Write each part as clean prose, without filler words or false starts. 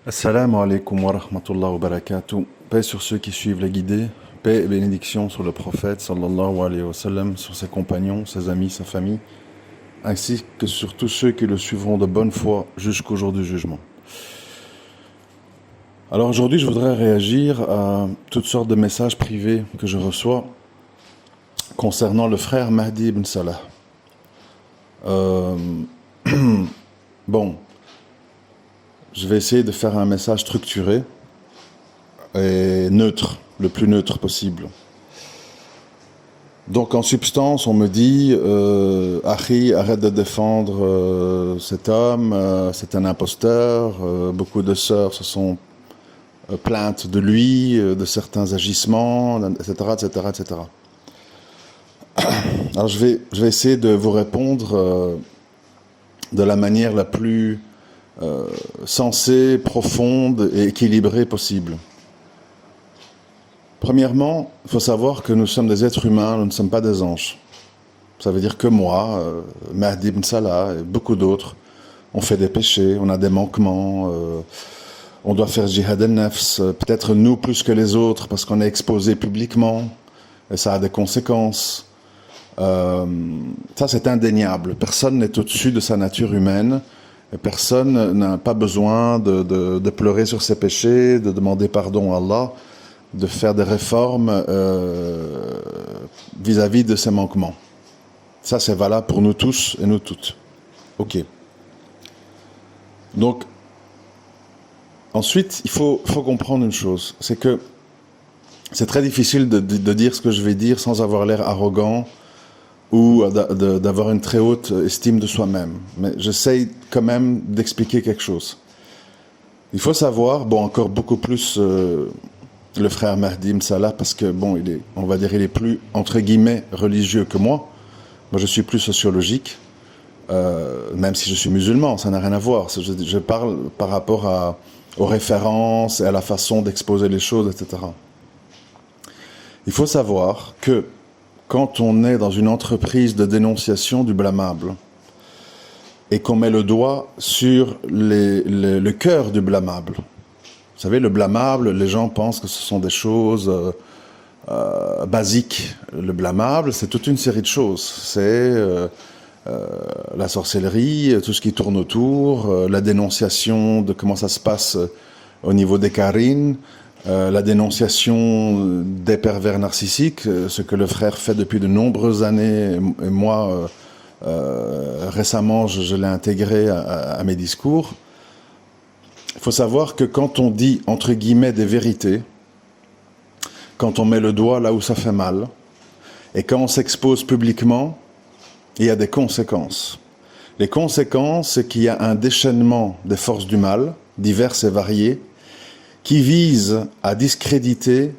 Assalamu alaikum wa rahmatullahi wa barakatuh. Paix sur ceux qui suivent les guidés. Paix et bénédiction sur le prophète sallallahu alayhi wa sallam, sur ses compagnons, ses amis, sa famille, ainsi que sur tous ceux qui le suivront de bonne foi jusqu'au jour du jugement. Alors aujourd'hui, je voudrais réagir à toutes sortes de messages privés que je reçois concernant le frère Mahdi ibn Salah. Euh, bon, je vais essayer de faire un message structuré et neutre, le plus neutre possible. Donc en substance, on me dit Achi, arrête de défendre cet homme, c'est un imposteur, beaucoup de sœurs se sont plaintes de lui, de certains agissements, etc., etc., etc. Alors je vais essayer de vous répondre de la manière la plus sensée, profonde et équilibrée possible. Premièrement, il faut savoir que nous sommes des êtres humains, nous ne sommes pas des anges. Ça veut dire que moi, Mahdi ibn Salah et beaucoup d'autres, on fait des péchés, on a des manquements, on doit faire jihad al-nafs, peut-être nous plus que les autres parce qu'on est exposé publiquement et ça a des conséquences. Ça c'est indéniable, personne n'est au-dessus de sa nature humaine. Et personne n'a pas besoin de pleurer sur ses péchés, de demander pardon à Allah, de faire des réformes vis-à-vis de ses manquements. Ça, c'est valable pour nous tous et nous toutes. Ok. Donc, ensuite, il faut comprendre une chose, c'est que c'est très difficile de dire ce que je vais dire sans avoir l'air arrogant ou d'avoir une très haute estime de soi-même. Mais j'essaye quand même d'expliquer quelque chose. Il faut savoir, bon, encore beaucoup plus le frère Mahdi ibn Salah, parce que, bon, on va dire, il est plus, entre guillemets, religieux que moi. Moi, je suis plus sociologique, même si je suis musulman, ça n'a rien à voir. Je parle par rapport aux références et à la façon d'exposer les choses, etc. Il faut savoir que quand on est dans une entreprise de dénonciation du blâmable et qu'on met le doigt sur le cœur du blâmable, vous savez, le blâmable, les gens pensent que ce sont des choses basiques. Le blâmable, c'est toute une série de choses. C'est la sorcellerie, tout ce qui tourne autour, la dénonciation de comment ça se passe au niveau des carines, la dénonciation des pervers narcissiques, ce que le frère fait depuis de nombreuses années, et moi, récemment, je l'ai intégré à mes discours. Il faut savoir que quand on dit, entre guillemets, des vérités, quand on met le doigt là où ça fait mal, et quand on s'expose publiquement, il y a des conséquences. Les conséquences, c'est qu'il y a un déchaînement des forces du mal, diverses et variées, qui visent à discréditer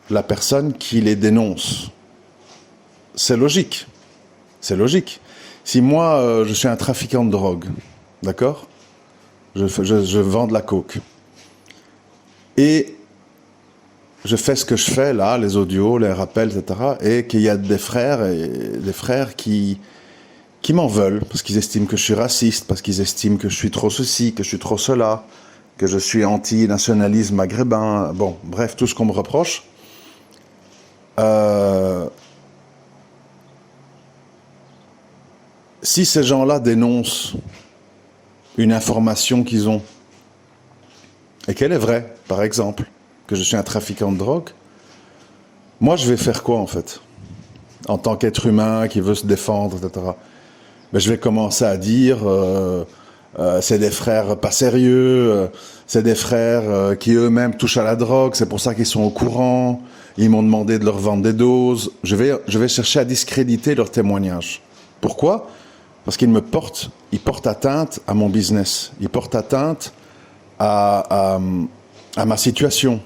la personne qui les dénonce. C'est logique. C'est logique. Si moi, je suis un trafiquant de drogue, d'accord ? Je vends de la coke. Et je fais ce que je fais là, les audios, les rappels, etc. Et qu'il y a des frères qui m'en veulent, parce qu'ils estiment que je suis raciste, parce qu'ils estiment que je suis trop ceci, que je suis trop cela, que je suis anti-nationalisme maghrébin, bon, bref, tout ce qu'on me reproche. Si ces gens-là dénoncent une information qu'ils ont, et qu'elle est vraie, par exemple, que je suis un trafiquant de drogue, moi je vais faire quoi en fait ? En tant qu'être humain qui veut se défendre, etc. Ben, je vais commencer à dire c'est des frères pas sérieux, c'est des frères qui eux-mêmes touchent à la drogue, c'est pour ça qu'ils sont au courant, ils m'ont demandé de leur vendre des doses. Je vais chercher à discréditer leurs témoignages. Pourquoi ? Parce qu'ils portent atteinte à mon business, ils portent atteinte à ma situation.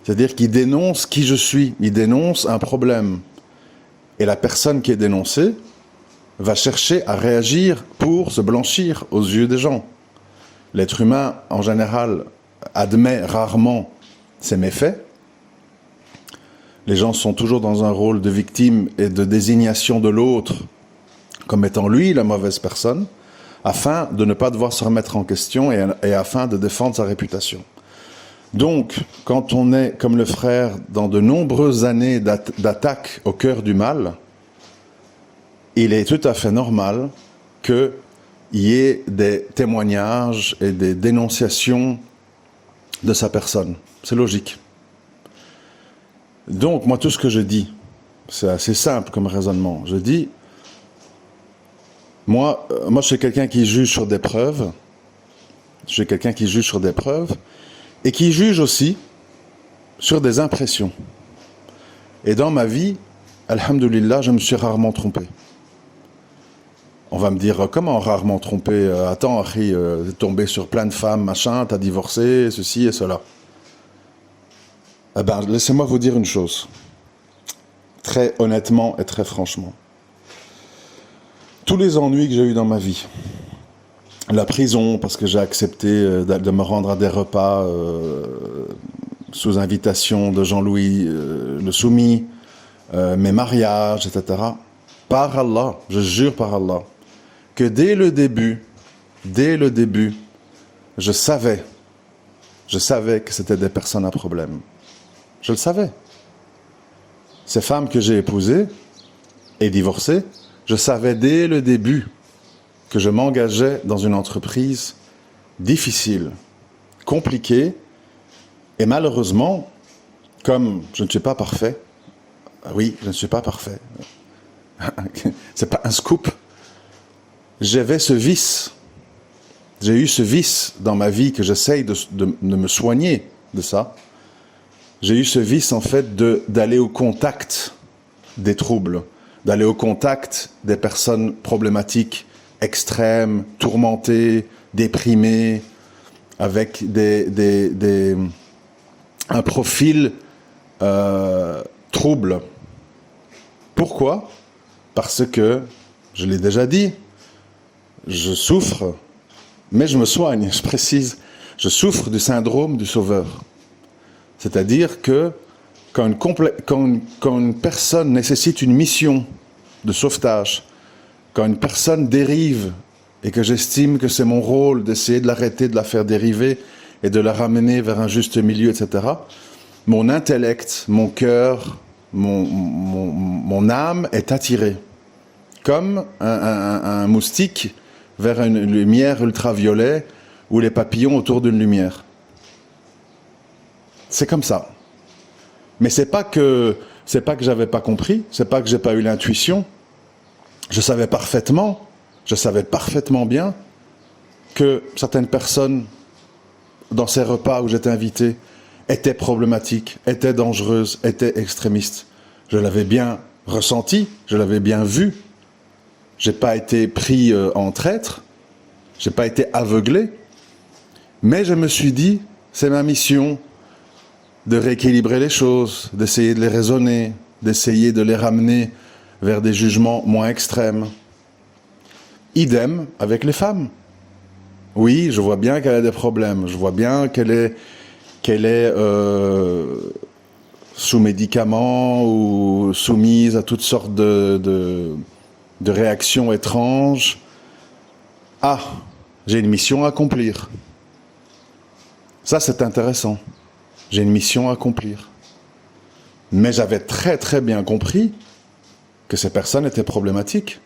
C'est-à-dire qu'ils dénoncent qui je suis, ils dénoncent un problème. Et la personne qui est dénoncée va chercher à réagir pour se blanchir aux yeux des gens. L'être humain, en général, admet rarement ses méfaits. Les gens sont toujours dans un rôle de victime et de désignation de l'autre comme étant lui la mauvaise personne, afin de ne pas devoir se remettre en question et afin de défendre sa réputation. Donc, quand on est, comme le frère, dans de nombreuses années d'attaque au cœur du mal, il est tout à fait normal qu'il y ait des témoignages et des dénonciations de sa personne. C'est logique. Donc, moi, tout ce que je dis, c'est assez simple comme raisonnement. Je dis, moi, je suis quelqu'un qui juge sur des preuves. Je suis quelqu'un qui juge sur des preuves et qui juge aussi sur des impressions. Et dans ma vie, alhamdoulilah, je me suis rarement trompé. On va me dire, comment rarement trompé? Attends, Harry, t'es tombé sur plein de femmes, machin, t'as divorcé, ceci et cela. Eh ben, laissez-moi vous dire une chose, très honnêtement et très franchement. Tous les ennuis que j'ai eus dans ma vie, la prison, parce que j'ai accepté de me rendre à des repas sous invitation de Jean-Louis le Soumis, mes mariages, etc. Par Allah, je jure par Allah, que dès le début, je savais que c'était des personnes à problème. Je le savais. Ces femmes que j'ai épousées et divorcées, je savais dès le début que je m'engageais dans une entreprise difficile, compliquée, et malheureusement, comme je ne suis pas parfait, oui, je ne suis pas parfait, c'est pas un scoop, j'avais ce vice, j'ai eu ce vice dans ma vie que j'essaye de me soigner de ça. J'ai eu ce vice en fait d'aller au contact des troubles, d'aller au contact des personnes problématiques, extrêmes, tourmentées, déprimées, avec un profil trouble. Pourquoi? Parce que, je l'ai déjà dit, je souffre, mais je me soigne, je précise, je souffre du syndrome du sauveur. C'est-à-dire que quand une personne nécessite une mission de sauvetage, quand une personne dérive et que j'estime que c'est mon rôle d'essayer de l'arrêter, de la faire dériver et de la ramener vers un juste milieu, etc., mon intellect, mon cœur, mon âme est attirée, comme un moustique vers une lumière ultraviolet ou les papillons autour d'une lumière. C'est comme ça. Mais c'est pas que j'avais pas compris, c'est pas que j'ai pas eu l'intuition. Je savais parfaitement bien que certaines personnes dans ces repas où j'étais invité étaient problématiques, étaient dangereuses, étaient extrémistes. Je l'avais bien ressenti, je l'avais bien vu. J'ai pas été pris en traître, j'ai pas été aveuglé, mais je me suis dit, c'est ma mission de rééquilibrer les choses, d'essayer de les raisonner, d'essayer de les ramener vers des jugements moins extrêmes. Idem avec les femmes. Oui, je vois bien qu'elle a des problèmes, je vois bien qu'elle est sous médicaments ou soumise à toutes sortes de réactions étranges. Ah, j'ai une mission à accomplir. Ça, c'est intéressant. J'ai une mission à accomplir. Mais j'avais très très bien compris que ces personnes étaient problématiques.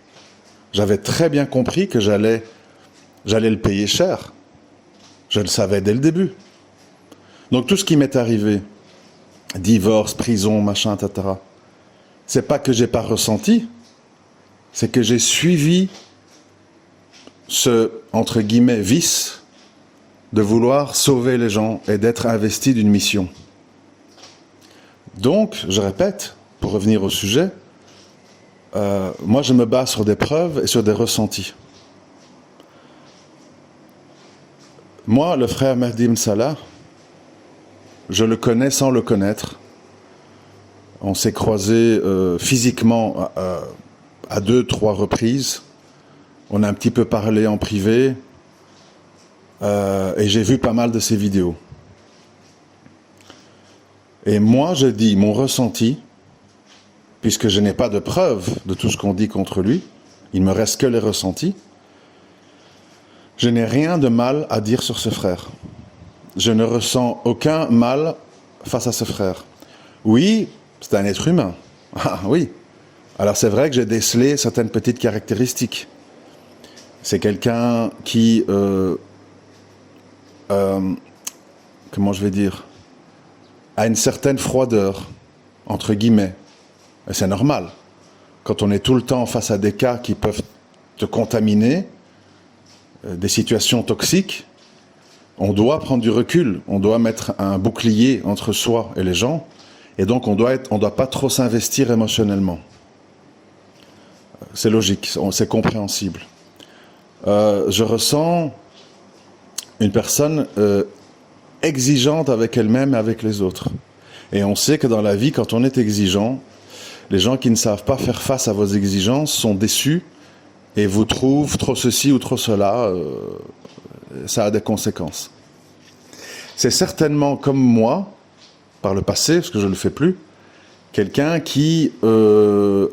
J'avais très bien compris que j'allais le payer cher. Je le savais dès le début. Donc tout ce qui m'est arrivé, divorce, prison, machin, etc., c'est pas que j'ai pas ressenti, c'est que j'ai suivi ce, entre guillemets, vice de vouloir sauver les gens et d'être investi d'une mission. Donc, je répète, pour revenir au sujet, moi je me base sur des preuves et sur des ressentis. Moi, le frère Mehdi Msalah, je le connais sans le connaître. On s'est croisés physiquement à 2-3 reprises. On a un petit peu parlé en privé. Et j'ai vu pas mal de ses vidéos. Et moi, je dis mon ressenti, puisque je n'ai pas de preuve de tout ce qu'on dit contre lui, il me reste que les ressentis. Je n'ai rien de mal à dire sur ce frère. Je ne ressens aucun mal face à ce frère. Oui, c'est un être humain. Ah oui. Alors c'est vrai que j'ai décelé certaines petites caractéristiques. C'est quelqu'un qui, comment je vais dire, a une certaine froideur, entre guillemets. Et c'est normal. Quand on est tout le temps face à des cas qui peuvent te contaminer, des situations toxiques, on doit prendre du recul, on doit mettre un bouclier entre soi et les gens, et donc on doit pas trop s'investir émotionnellement. C'est logique, c'est compréhensible. Je ressens une personne exigeante avec elle-même et avec les autres. Et on sait que dans la vie, quand on est exigeant, les gens qui ne savent pas faire face à vos exigences sont déçus et vous trouvent trop ceci ou trop cela. Ça a des conséquences. C'est certainement comme moi, par le passé, parce que je ne le fais plus, quelqu'un qui, comment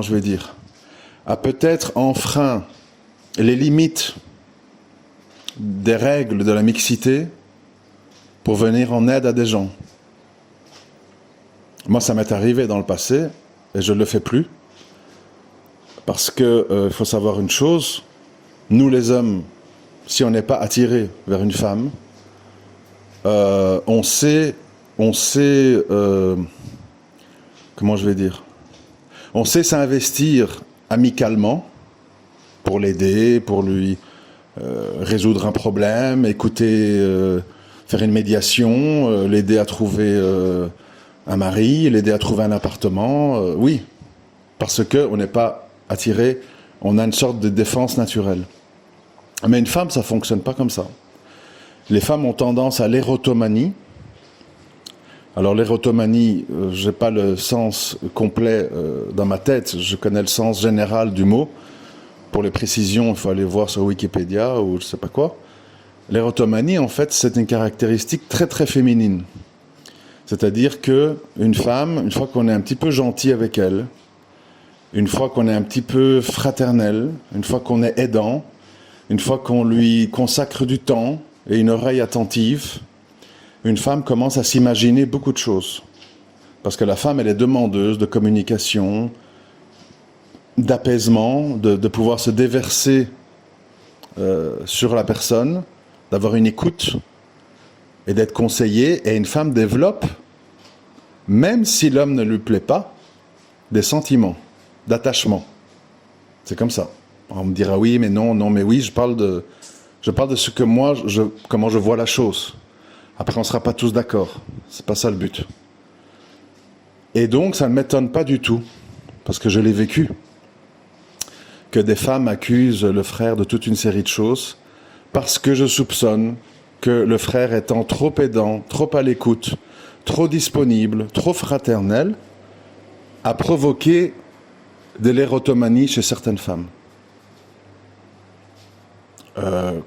je vais dire, a peut-être enfreint les limites des règles de la mixité pour venir en aide à des gens. Moi, ça m'est arrivé dans le passé et je ne le fais plus parce que faut savoir une chose, nous les hommes, si on n'est pas attiré vers une femme, on sait, comment je vais dire, on sait s'investir amicalement pour l'aider, pour lui résoudre un problème, écouter, faire une médiation, l'aider à trouver un mari, l'aider à trouver un appartement, oui, parce qu'on n'est pas attiré, on a une sorte de défense naturelle. Mais une femme, ça ne fonctionne pas comme ça. Les femmes ont tendance à l'érotomanie. Alors l'érotomanie, je n'ai pas le sens complet dans ma tête, je connais le sens général du mot. Pour les précisions, il faut aller voir sur Wikipédia ou je ne sais pas quoi. L'érotomanie, en fait, c'est une caractéristique très très féminine. C'est-à-dire qu'une femme, une fois qu'on est un petit peu gentil avec elle, une fois qu'on est un petit peu fraternel, une fois qu'on est aidant, une fois qu'on lui consacre du temps et une oreille attentive, une femme commence à s'imaginer beaucoup de choses. Parce que la femme, elle est demandeuse de communication, d'apaisement, de pouvoir se déverser sur la personne, d'avoir une écoute et d'être conseillée. Et une femme développe, même si l'homme ne lui plaît pas, des sentiments d'attachement. C'est comme ça. On me dira oui, mais non, non, mais oui, je parle de ce que moi, comment je vois la chose. Après, on ne sera pas tous d'accord. C'est pas ça le but. Et donc, ça ne m'étonne pas du tout, parce que je l'ai vécu, que des femmes accusent le frère de toute une série de choses, parce que je soupçonne que le frère étant trop aidant, trop à l'écoute, trop disponible, trop fraternel, a provoqué de l'érotomanie chez certaines femmes.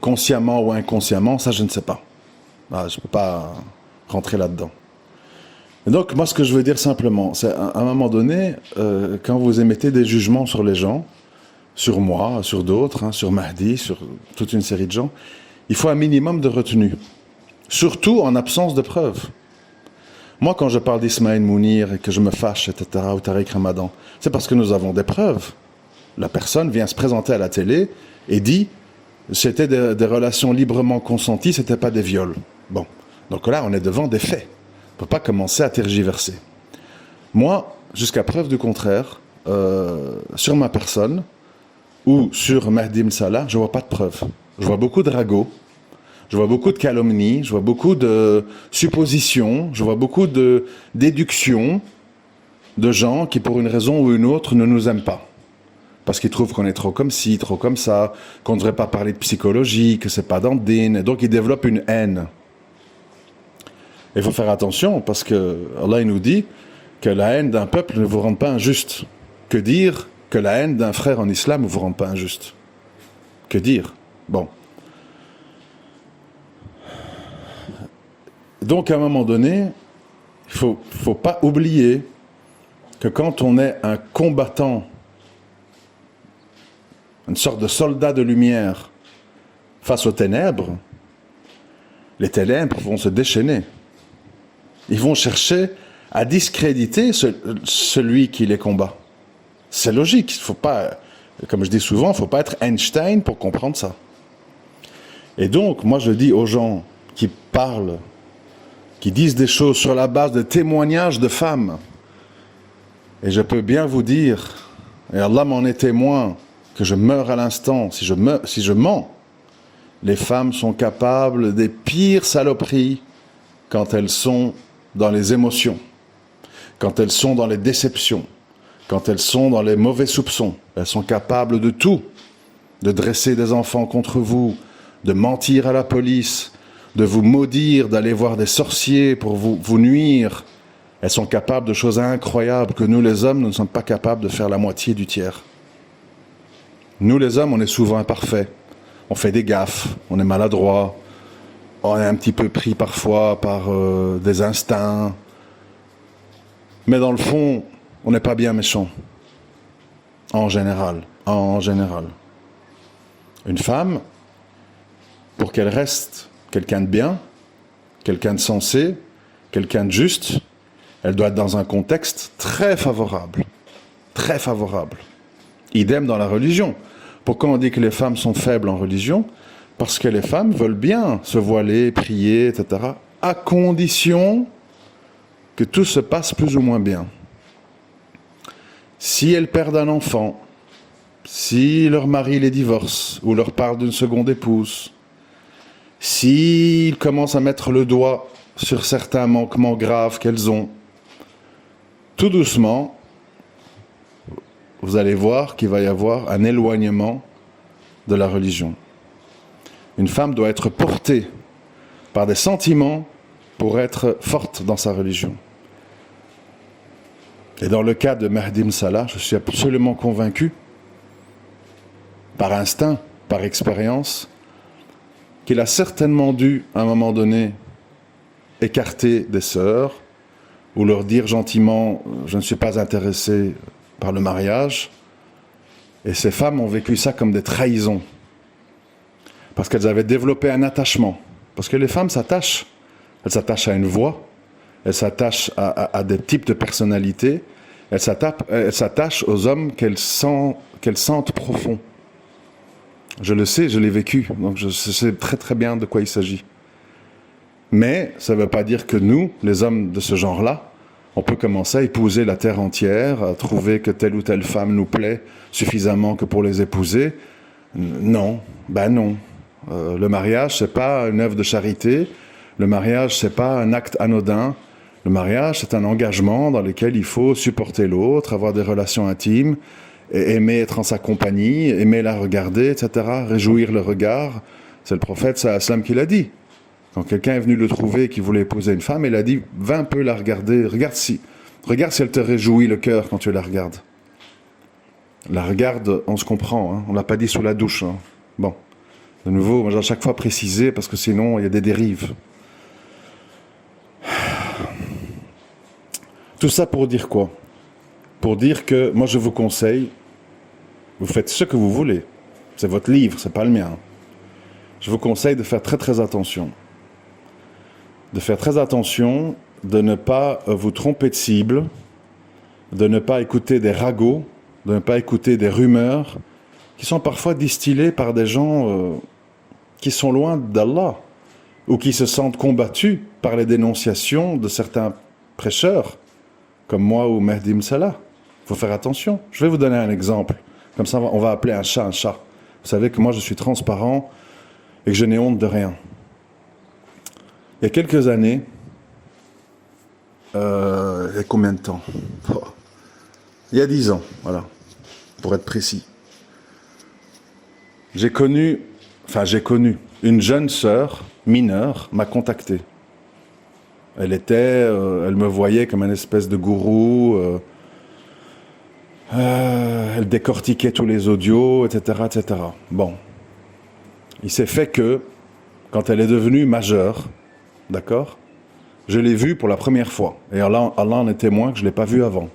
Consciemment ou inconsciemment, ça je ne sais pas. Je ne peux pas rentrer là-dedans. Et donc moi ce que je veux dire simplement, c'est à un moment donné, quand vous émettez des jugements sur les gens, sur moi, sur d'autres, sur Mahdi, sur toute une série de gens, il faut un minimum de retenue. Surtout en absence de preuves. Moi quand je parle d'Ismaël Mounir et que je me fâche, etc., ou Tariq Ramadan, c'est parce que nous avons des preuves. La personne vient se présenter à la télé et dit c'était des relations librement consenties, c'était pas des viols. Bon, donc là on est devant des faits. On ne peut pas commencer à tergiverser. Moi, jusqu'à preuve du contraire, sur ma personne ou sur Mahdi Msalah, je ne vois pas de preuves. Je vois beaucoup de ragots, je vois beaucoup de calomnies, je vois beaucoup de suppositions, je vois beaucoup de déductions de gens qui, pour une raison ou une autre, ne nous aiment pas. Parce qu'ils trouvent qu'on est trop comme ci, trop comme ça, qu'on ne devrait pas parler de psychologie, que c'est pas dans le din, et donc ils développent une haine. Il faut faire attention, parce que Allah il nous dit que la haine d'un peuple ne vous rend pas injuste. Que dire que la haine d'un frère en islam ne vous rend pas injuste? Que dire? Bon. Donc à un moment donné, il faut pas oublier que quand on est un combattant une sorte de soldat de lumière face aux ténèbres, les ténèbres vont se déchaîner. Ils vont chercher à discréditer celui qui les combat. C'est logique. Il faut pas, comme je dis souvent, il ne faut pas être Einstein pour comprendre ça. Et donc, moi je dis aux gens qui parlent, qui disent des choses sur la base de témoignages de femmes, et je peux bien vous dire, et Allah m'en est témoin, que je meurs à l'instant si je mens. Les femmes sont capables des pires saloperies quand elles sont dans les émotions, quand elles sont dans les déceptions, quand elles sont dans les mauvais soupçons. Elles sont capables de tout, de dresser des enfants contre vous, de mentir à la police, de vous maudire, d'aller voir des sorciers pour vous nuire. Elles sont capables de choses incroyables que nous les hommes, nous ne sommes pas capables de faire la moitié du tiers. Nous les hommes, on est souvent imparfaits. On fait des gaffes, on est maladroit, on est un petit peu pris parfois par des instincts. Mais dans le fond, on n'est pas bien méchant. En général. Une femme, pour qu'elle reste quelqu'un de bien, quelqu'un de sensé, quelqu'un de juste, elle doit être dans un contexte très favorable. Très favorable. Idem dans la religion. Pourquoi on dit que les femmes sont faibles en religion? Parce que les femmes veulent bien se voiler, prier, etc., à condition que tout se passe plus ou moins bien. Si elles perdent un enfant, si leur mari les divorce ou leur parle d'une seconde épouse, s'ils commencent à mettre le doigt sur certains manquements graves qu'elles ont, tout doucement, vous allez voir qu'il va y avoir un éloignement de la religion. Une femme doit être portée par des sentiments pour être forte dans sa religion. Et dans le cas de Mehdi Salah, je suis absolument convaincu, par instinct, par expérience, qu'il a certainement dû, à un moment donné, écarter des sœurs ou leur dire gentiment « je ne suis pas intéressé » par le mariage, et ces femmes ont vécu ça comme des trahisons, parce qu'elles avaient développé un attachement, parce que les femmes s'attachent, elles s'attachent à une voix, elles s'attachent à des types de personnalités, elles s'attachent aux hommes qu'elles sentent profonds. Je le sais, je l'ai vécu, donc je sais très très bien de quoi il s'agit. Mais ça ne veut pas dire que nous, les hommes de ce genre-là, on peut commencer à épouser la terre entière, à trouver que telle ou telle femme nous plaît suffisamment que pour les épouser. Non, non. Le mariage, c'est pas une œuvre de charité. Le mariage, c'est pas un acte anodin. Le mariage, c'est un engagement dans lequel il faut supporter l'autre, avoir des relations intimes, aimer être en sa compagnie, aimer la regarder, etc., réjouir le regard. C'est le prophète sallallahu alayhi wa sallam qui l'a dit. Quand quelqu'un est venu le trouver et qui voulait épouser une femme, il a dit « Va un peu la regarder, regarde si elle te réjouit le cœur quand tu la regardes. » La regarde, on se comprend, hein, on ne l'a pas dit sous la douche. Hein. Bon, de nouveau, moi j'ai à chaque fois précisé parce que sinon il y a des dérives. Tout ça pour dire quoi? Pour dire que moi je vous conseille, vous faites ce que vous voulez. C'est votre livre, c'est pas le mien. Je vous conseille de faire très très attention. De faire très attention, de ne pas vous tromper de cible, de ne pas écouter des ragots, de ne pas écouter des rumeurs qui sont parfois distillées par des gens qui sont loin d'Allah ou qui se sentent combattus par les dénonciations de certains prêcheurs comme moi ou Mehdi Salah. Il faut faire attention. Je vais vous donner un exemple. Comme ça, on va appeler un chat un chat. Vous savez que moi, je suis transparent et que je n'ai honte de rien. Il y a quelques années, il y a combien de temps? Il y a 10 ans, voilà, pour être précis. J'ai connu, une jeune sœur mineure m'a contacté. Elle me voyait comme une espèce de gourou, elle décortiquait tous les audios, etc., etc. Bon. Il s'est fait que, quand elle est devenue majeure, d'accord, je l'ai vue pour la première fois. Et Allah en est témoin que je ne l'ai pas vue avant.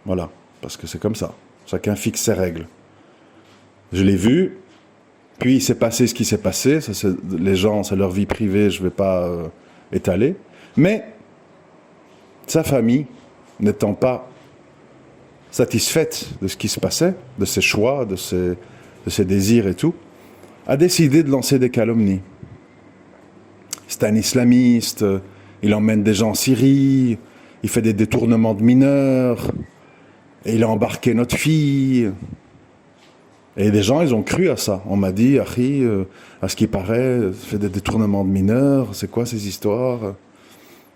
Voilà, parce que c'est comme ça. Chacun fixe ses règles. Je l'ai vu, puis il s'est passé ce qui s'est passé. Ça, les gens, c'est leur vie privée, je ne vais pas étaler. Mais sa famille, n'étant pas satisfaite de ce qui se passait, de ses choix, de ses désirs et tout, a décidé de lancer des calomnies. C'est un islamiste, il emmène des gens en Syrie, il fait des détournements de mineurs, et il a embarqué notre fille. Et des gens, ils ont cru à ça. On m'a dit, Akhi, à ce qui paraît, il fait des détournements de mineurs, c'est quoi ces histoires?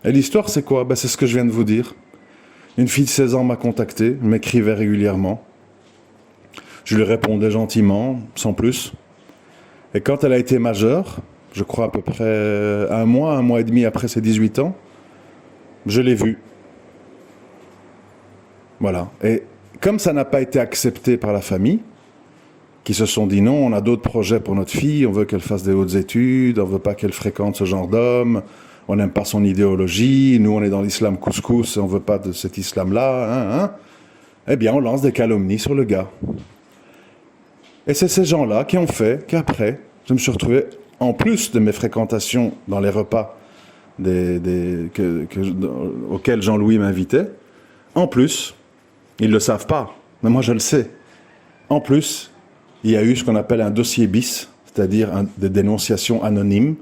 Et l'histoire, c'est quoi? C'est ce que je viens de vous dire. Une fille de 16 ans m'a contacté, m'écrivait régulièrement. Je lui répondais gentiment, sans plus. Et quand elle a été majeure, je crois à peu près un mois et demi après ses 18 ans, je l'ai vue. Voilà. Et comme ça n'a pas été accepté par la famille, qui se sont dit non, on a d'autres projets pour notre fille, on veut qu'elle fasse des hautes études, on veut pas qu'elle fréquente ce genre d'homme, on n'aime pas son idéologie, nous on est dans l'islam couscous, on veut pas de cet islam-là, eh bien on lance des calomnies sur le gars. Et c'est ces gens-là qui ont fait qu'après, je me suis retrouvé, en plus de mes fréquentations dans les repas auxquels Jean-Louis m'invitait, en plus, ils ne le savent pas, mais moi je le sais, en plus, il y a eu ce qu'on appelle un dossier bis, c'est-à-dire des dénonciations anonymes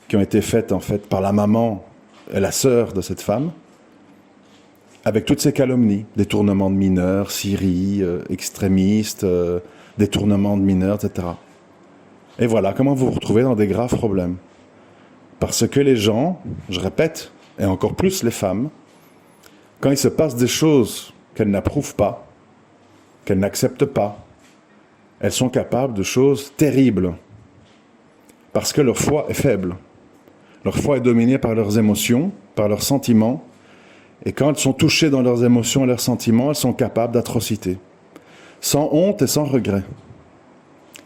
qui ont été faites en fait par la maman et la sœur de cette femme, avec toutes ces calomnies, détournement de mineurs, Syrie, extrémistes, détournement de mineurs, etc. Et voilà comment vous vous retrouvez dans des graves problèmes. Parce que les gens, je répète, et encore plus les femmes, quand il se passe des choses qu'elles n'approuvent pas, qu'elles n'acceptent pas, elles sont capables de choses terribles. Parce que leur foi est faible. Leur foi est dominée par leurs émotions, par leurs sentiments. Et quand elles sont touchées dans leurs émotions et leurs sentiments, elles sont capables d'atrocités. Sans honte et sans regret.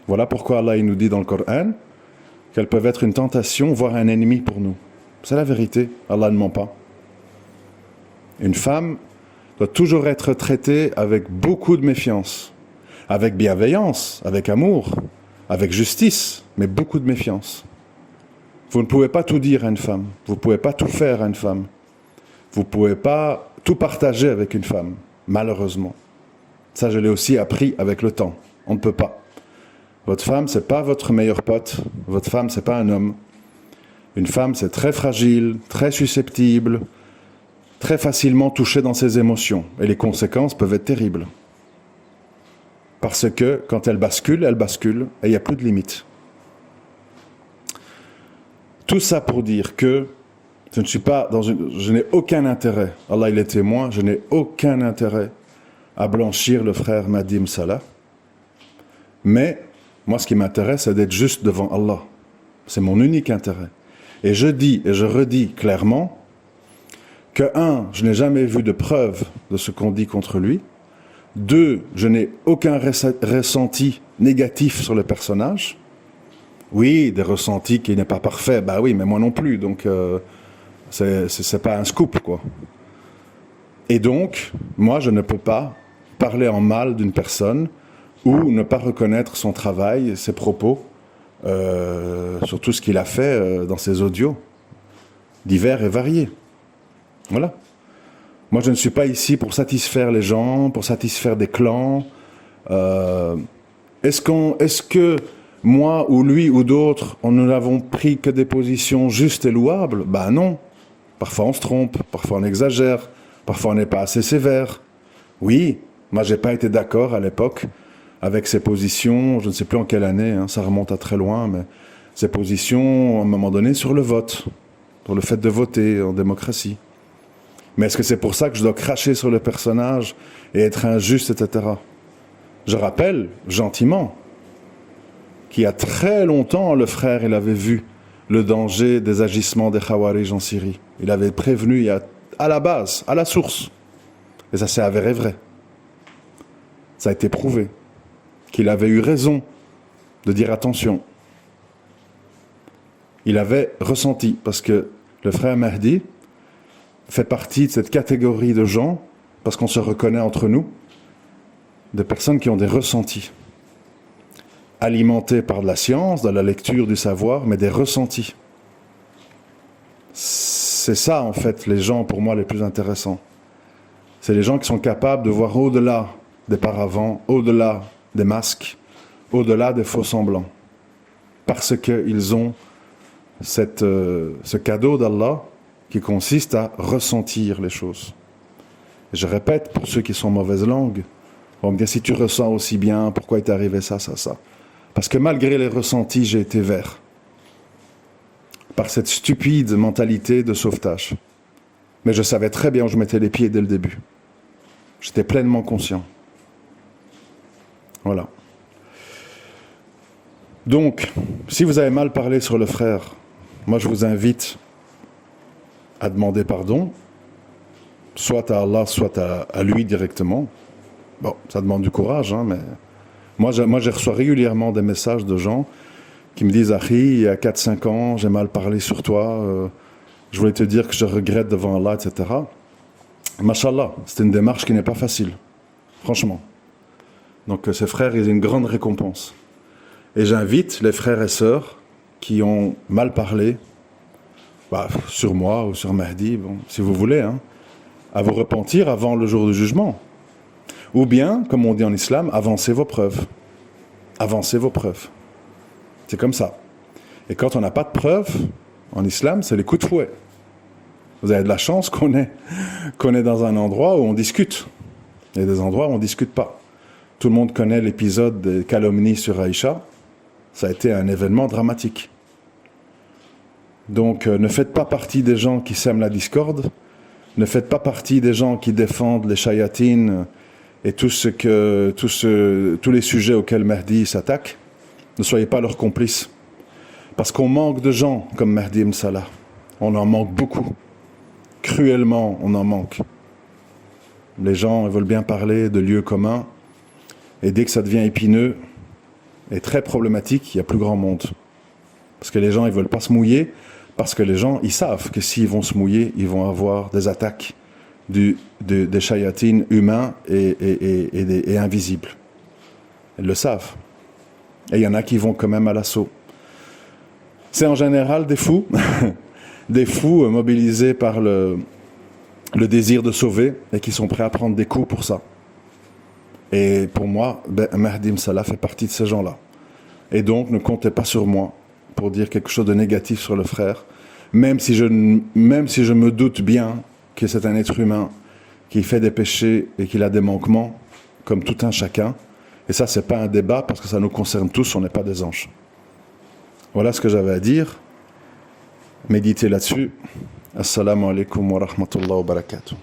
Voilà pourquoi Allah il nous dit dans le Coran qu'elles peuvent être une tentation, voire un ennemi pour nous. C'est la vérité. Allah ne ment pas. Une femme doit toujours être traitée avec beaucoup de méfiance. Avec bienveillance, avec amour, avec justice, mais beaucoup de méfiance. Vous ne pouvez pas tout dire à une femme, vous ne pouvez pas tout faire à une femme, vous ne pouvez pas tout partager avec une femme, malheureusement. Ça, je l'ai aussi appris avec le temps, on ne peut pas. Votre femme, ce n'est pas votre meilleur pote, votre femme, ce n'est pas un homme. Une femme, c'est très fragile, très susceptible, très facilement touchée dans ses émotions, et les conséquences peuvent être terribles. Parce que quand elle bascule, et il n'y a plus de limite. Tout ça pour dire que je n'ai aucun intérêt, Allah il est témoin, je n'ai aucun intérêt à blanchir le frère Madim Salah. Mais moi ce qui m'intéresse, c'est d'être juste devant Allah. C'est mon unique intérêt. Et je dis et je redis clairement que je n'ai jamais vu de preuve de ce qu'on dit contre lui. 2, je n'ai aucun ressenti négatif sur le personnage. Oui, des ressentis qui n'est pas parfait, oui, mais moi non plus, donc c'est pas un scoop, quoi. Et donc, moi je ne peux pas parler en mal d'une personne ou ne pas reconnaître son travail, ses propos, sur tout ce qu'il a fait dans ses audios, divers et variés. Voilà. Moi, je ne suis pas ici pour satisfaire les gens, pour satisfaire des clans. Est-ce que moi ou lui ou d'autres, nous n'avons pris que des positions justes et louables? Non. Parfois on se trompe, parfois on exagère, parfois on n'est pas assez sévère. Oui, moi j'ai pas été d'accord à l'époque avec ces positions, je ne sais plus en quelle année, ça remonte à très loin, mais ces positions, à un moment donné, sur le vote, sur le fait de voter en démocratie. Mais est-ce que c'est pour ça que je dois cracher sur le personnage et être injuste, etc. Je rappelle, gentiment, qu'il y a très longtemps, le frère, il avait vu le danger des agissements des Khawarij en Syrie. Il avait prévenu à la base, à la source. Et ça s'est avéré vrai. Ça a été prouvé qu'il avait eu raison de dire attention. Il avait ressenti, parce que le frère Mahdi fait partie de cette catégorie de gens, parce qu'on se reconnaît entre nous, de personnes qui ont des ressentis. alimentés par de la science, de la lecture, du savoir, mais des ressentis. C'est ça, en fait, les gens, pour moi, les plus intéressants. C'est les gens qui sont capables de voir au-delà des paravents, au-delà des masques, au-delà des faux-semblants. Parce qu'ils ont ce cadeau d'Allah qui consiste à ressentir les choses. Et je répète, pour ceux qui sont mauvaise langue, on me dit, si tu ressens aussi bien, pourquoi il t'est arrivé ça, ça, ça? Parce que malgré les ressentis, j'ai été vert. Par cette stupide mentalité de sauvetage. Mais je savais très bien où je mettais les pieds dès le début. J'étais pleinement conscient. Voilà. Donc, si vous avez mal parlé sur le frère, moi je vous invite à demander pardon, soit à Allah, soit à lui directement. Bon, ça demande du courage, hein, mais moi je reçois régulièrement des messages de gens qui me disent « Akhi, il y a 4-5 ans, j'ai mal parlé sur toi, je voulais te dire que je regrette devant Allah, etc. » Mashallah, c'est une démarche qui n'est pas facile, franchement. Donc ces frères, ils ont une grande récompense. Et j'invite les frères et sœurs qui ont mal parlé, sur moi ou sur Mahdi, bon, si vous voulez, hein, à vous repentir avant le jour du jugement. Ou bien, comme on dit en islam, avancez vos preuves. Avancez vos preuves. C'est comme ça. Et quand on n'a pas de preuves, en islam, c'est les coups de fouet. Vous avez de la chance qu'on est dans un endroit où on discute. Il y a des endroits où on ne discute pas. Tout le monde connaît l'épisode des calomnies sur Aïcha. Ça a été un événement dramatique. Donc, ne faites pas partie des gens qui sèment la discorde. Ne faites pas partie des gens qui défendent les shayatines et tous les sujets auxquels Mahdi s'attaque. Ne soyez pas leurs complices. Parce qu'on manque de gens comme Mahdi ibn Salah. On en manque beaucoup. Cruellement, on en manque. Les gens veulent bien parler de lieux communs. Et dès que ça devient épineux et très problématique, il n'y a plus grand monde. Parce que les gens, ils ne veulent pas se mouiller. Parce que les gens, ils savent que s'ils vont se mouiller, ils vont avoir des attaques des shayatines humains et invisibles. Ils le savent. Et il y en a qui vont quand même à l'assaut. C'est en général des fous, des fous mobilisés par le désir de sauver et qui sont prêts à prendre des coups pour ça. Et pour moi, Mahdi ibn Salah fait partie de ces gens-là. Et donc, ne comptez pas sur moi pour dire quelque chose de négatif sur le frère, même si je me doute bien que c'est un être humain qui fait des péchés et qu'il a des manquements, comme tout un chacun. Et ça, c'est pas un débat parce que ça nous concerne tous, on n'est pas des anges. Voilà ce que j'avais à dire. Méditez là-dessus. Assalamu alaikum wa rahmatullahi wa barakatuh.